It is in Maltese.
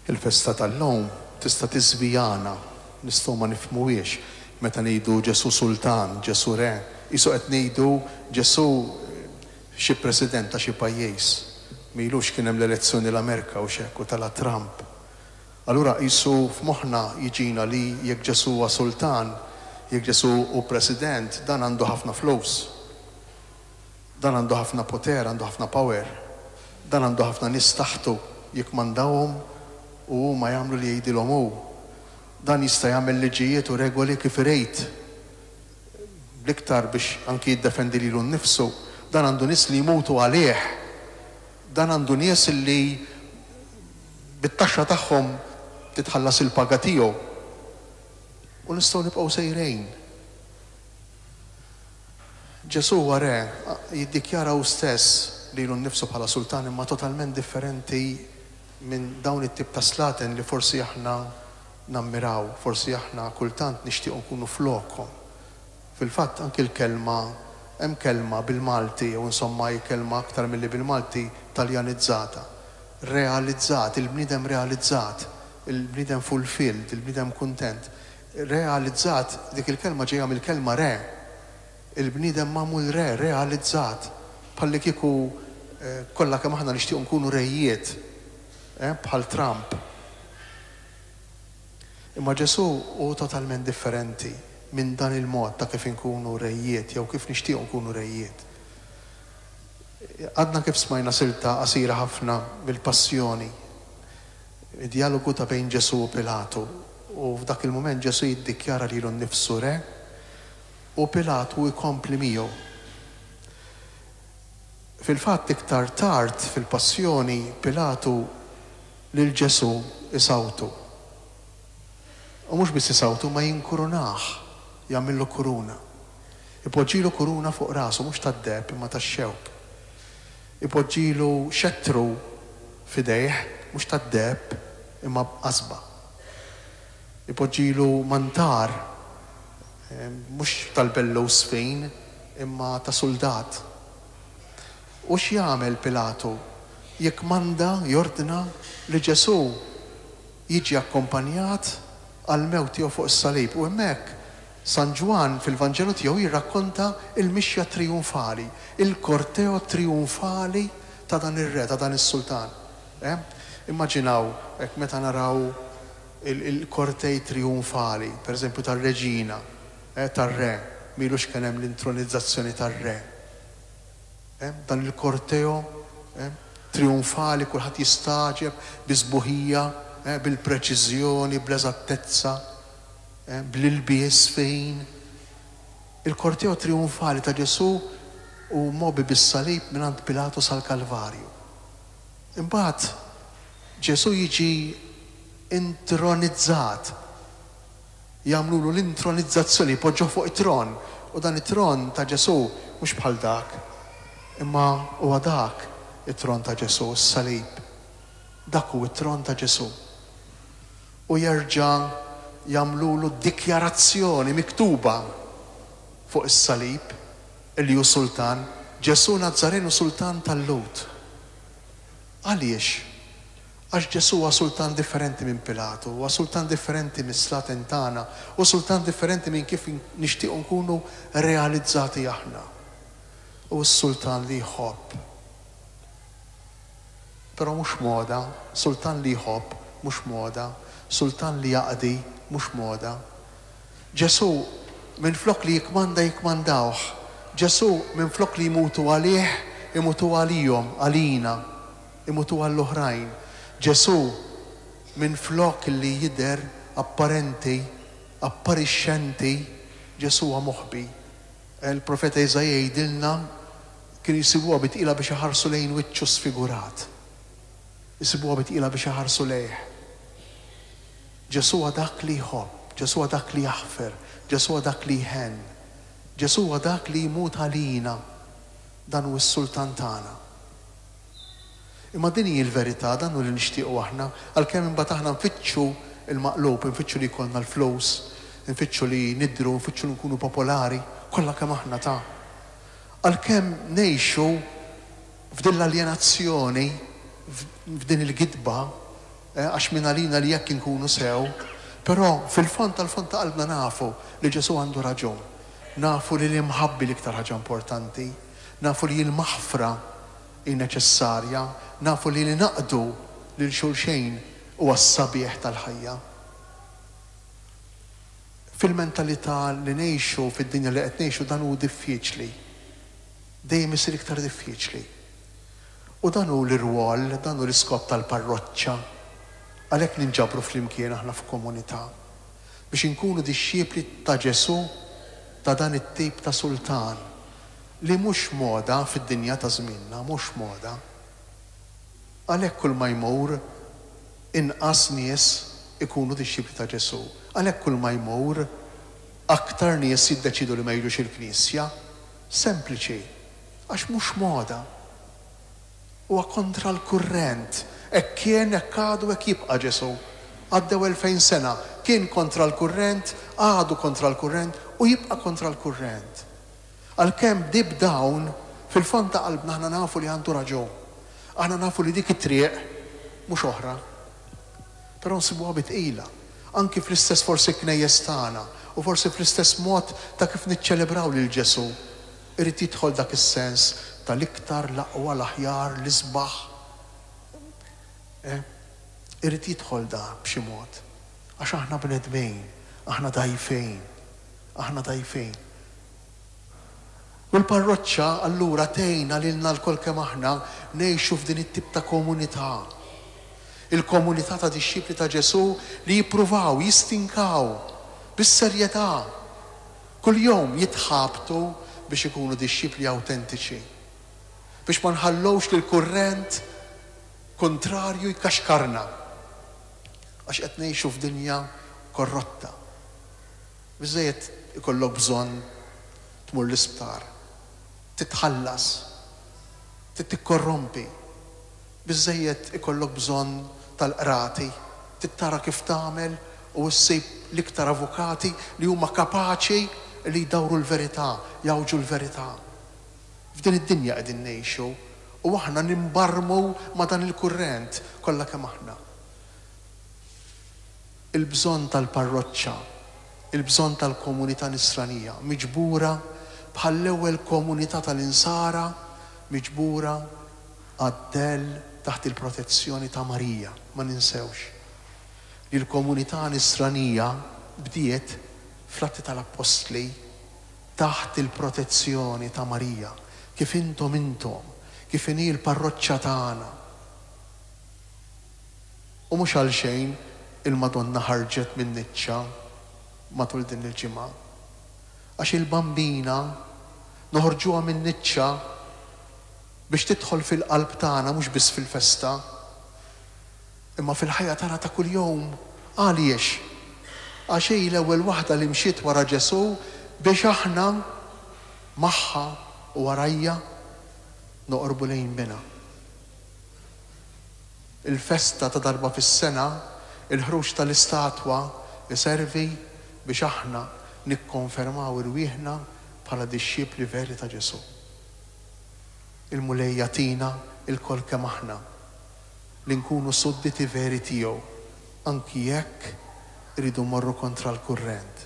Il-festa tal-lum tista' tiżvijana, nistgħu ma nifhmuhiex meta ngħidu Ġesu Sultan, Ġesu Re, isu qed ngħidu Ġesu xi President ta' xi pajjiż. Milux kien hemm l-elezzjoni l-Amerika u x'hekk u tala Trump. Allura qisu f'moħħna jiġina li jekk Ġesu huwa Sultan, jekk Ġesu hu President, dan għandu ħafna flus. Dan għandu ħafna poter, għandu ħafna power. Dan għandu ħafna nies taħtu jikkmandawhom u ma jagħmlu li jgħidilhom hu. Dan jista' jagħmel liġijiet u regoli kif irid. L-iktar biex anki jiddefendi lilu nnifsu, dan għandu nies li jmutu għalih. Dan għandu nies li bit-taxxa tagħhom titħallas il-paga tiegħu. U nistgħu nibqgħu sejrejn. Ġesu huwa Re jiddikjara hu stess lilu nnifsu bħala sultan imma totalment differenti minn dawn it-tip ta' slaten li forsi aħna nammiraw, forsi aħna kultant nixtiequ nkunu flokhom. Fil-fatt anke l-kelma, hemm kelma bil-Malti u insomma hi kelma aktar milli bil-Malti taljanizzata. Realizzat, il-bniedem realizzat, il-bniedem fulfilled, il-bniedem kuntent. Realizzat, dik il-kelma ġejja mill-kelma re. Il-bniedem magħmul re, realizzat. Bħalli kieku kollha kemm aħna nixtiequ nkunu rejiet. Bħal Trump. Imma Ġesu hu totalment differenti minn dan il-mod ta' kif inkunu rejiet jew kif nixtiequ nkunu rejiet. Għadna kif smajna silta qasira ħafna bil-passjoni. Dialogu ta' bejn Ġesu u Pilatu. U f'dak il-mument Ġesu jiddikjara lilu nnifsu re u Pilatu jkompli miegħu. Fil-fatt iktar tard fil-passjoni Pilatu lil Ġesu isawtu. U mhux biss isawtu ma jinkurunaħ, jagħmillu kuruna. Ipoġġilu kuruna fuq rasu mhux tad-deb imma tax-xewk. Ipoġġilu xettru f'idejh mhux tad-deb imma b'qasba. Ipoġġilu mantar mhux tal-bellu sfin imma ta' soldat. U x'jagħmel Pilatu? Jikkmanda, jordna li Ġesu jiġi akkompanjat għal mewt tiegħu fuq is-salib. U hemmhekk San Ġwan fil-Vanġelu tiegħu jirrakkonta il-mixja trionfali, il-korteo trionfali ta' dan ir-re, ta' dan is-sultan. Immaġinaw hekk meta naraw il-kortej trionfali, pereżempju tar-reġina, tar-re, milux kien hemm l-intronizzazzjoni tar-re. Dan il-korteo trionfali, kulħadd jistaġeb biżbuħija, bil-preċiżjoni, bl-eżattezza, bl-ilbies fejn. Il-korteo trionfali ta' Ġesu u mobi bis-salib mingħand Pilatu sal-Kalvarju. Imbagħad Ġesu jiġi intronizzat. Jagħmlulu l-intronizzazzjoni, jpoġġuh fuq it-tron. U dan it-tron ta' Ġesu mhux bħal dak, imma huwa dak it-tron ta' Ġesu, s-salib. Dak hu it-tron ta' Ġesu. U jerġa' jagħmlulu dikjarazzjoni miktuba fuq is-salib li hu sultan, Ġesu Nazzarenu sultan tal-Lut. Għaliex? Għax Ġesu huwa sultan differenti minn Pilatu, huwa sultan differenti mis-slaten tagħna, u sultan differenti minn kif nixtiequ nkunu realizzati aħna. U s-sultan li jħobb. Però mhux moda, sultan li jħobb mhux moda, sultan li jaqdi mhux moda. Ġesu minflok li jikmandawh. Ġesu minflok li jmutu għalih, imutu għalihom, għalina, imutu għall-oħrajn. Ġesu minflok li jidher apparenti, apparixxenti, Ġesu huwa moħbi. Il-profeta Iżajja jgħidilna kien jisibuha bitqila biex iħarsu lejn wiċċu sfigurat. Jisibuha bitqila biex iħarsu lejh. Ġesu huwa dak li jħobb, Ġesu huwa dak li jaħfer, Ġesu huwa dak li jħenn, Ġesu huwa dak li jmut għalina, dan hu s-sultan tagħna. Imma din hi l-verità, dan hu li nixtiequ aħna, għalkemm imbagħad aħna nfittxu il-maqlub, nfittxu li jkollna l-flus, nfittxu li nidru, nfittxu li nkunu popolari, kollha kemm aħna ta'. Għalkemm ngħixu f'din l-aljenazzjoni, f'din il-gidba, għax minn għalina li jekk inkunu sew, però fil-fond tal-fond ta' qalbna nafu li Ġesu għandu raġun. Nafu li l-imħabbi l-iktar ħaġa importanti, nafu li l-maħfra neċessarja, nafu li naqdu lil xulxejn huwa s-sabiħ tal-ħajja. Fil-mentalità li ngħixu fid-dinja li qed ngħixu dan hu diffiċli. Dejjem isir iktar diffiċli. U dan hu l-irwol, dan hu l-iskop tal-parroċċa. Għalhekk ninġabru flimkien aħna f'komunità biex inkunu dixxiepli ta' Ġesu ta' dan it-tip ta' sultan li mhux moda fid-dinja ta' żmienna, mhux moda. Għalhekk kull ma jmur inqas nies ikunu dixxiepli ta' Ġesu. Għalhekk kull ma jmur aktar nies jiddeċidu li ma jiġux il-Knisja. Sempliċi, għax mhux moda. Huwa kontra l-kurrent. Hekk kien, hekk għadu, hekk jibqa' Ġesu. Għaddew 2000 sena, kien kontra l-kurrent, għadu kontra l-kurrent u jibqa' kontra l-kurrent. Għalkemm deep down, fil-fond ta' qalbna aħna nafu li għandu raġun. Aħna nafu li dik it-triq mhux oħra. Però nsibuha bitqila. Anki fl-istess forsi knejjes tagħna u forsi fl-istess mod ta' kif niċċelebraw lil Ġesu. Irid jidħol dak is-sens tal-iktar l-aqwa l-aħjar l-isbaħ. Irid jidħol da b'xi mod. Għax aħna bnedmejn, aħna dajfejn, aħna dajfejn. U l-parroċċa allura tgħinna lilna l-kol kemm aħna ngħixu f'din it-tip ta' komunità. Il-komunità ta' dixxiepli ta' Ġesu li jippruvaw, jistinkaw bis-serjetà. Kuljum jitħabtu biex ikunu dixxiepli awtentiċi. Biex ma nħallowx lil kurrent kontrarju jkaxkarna. Għax qed ngħixu f'dinja korrotta. Biżżejjed ikollok bżonn tmur l-isptar, titħallas, tikkorrompi. Biżżejjed ikollok bżonn tal-qrati, tittara kif tagħmel u ssib l-iktar avukati li huma kapaċi li jdawru l-verità, jawġu l-verità. F'din id-dinja qegħdin ngħixu u aħna nimbarmu ma' dan il-kurrent kollha kemm aħna. Il-bżonn tal-parroċċa, il-bżonn tal-komunità nisranija, miġbura bħall-ewwel komunità tal-insara, miġbura għaddell taħt il-protezzjoni ta' Marija, ma ninsewx. Li l-komunità nisranija bdiet fl-Atti tal-Apostli taħt il-protezzjoni ta' Marija, kif intom, kif inhi l-parroċċa tagħna. U mhux għal xejn il-Madonna ħarġet minn niċċa matul din il-ġimgħa. Għax il-bambina noħorġuha minn niċċa biex tidħol fil-qalb tagħna mhux biss fil-festa, imma fil-ħajja tagħna ta' kuljum. Għaliex? Għax hi l-ewwel waħda li mxiet wara Ġesu biex aħna magħha u warajja noqorbu lejn bina. Il-festa ta' darba fis-sena, il-ħruġ tal-istatwa iservi biex aħna nikkonfermaw irwieħna bħala dixxiepli veri ta' Ġesu. Il-mulejja tina il-kol kemm aħna li nkunu sudditi veri tiegħu anki jekk iridu morru kontra l-kurrent.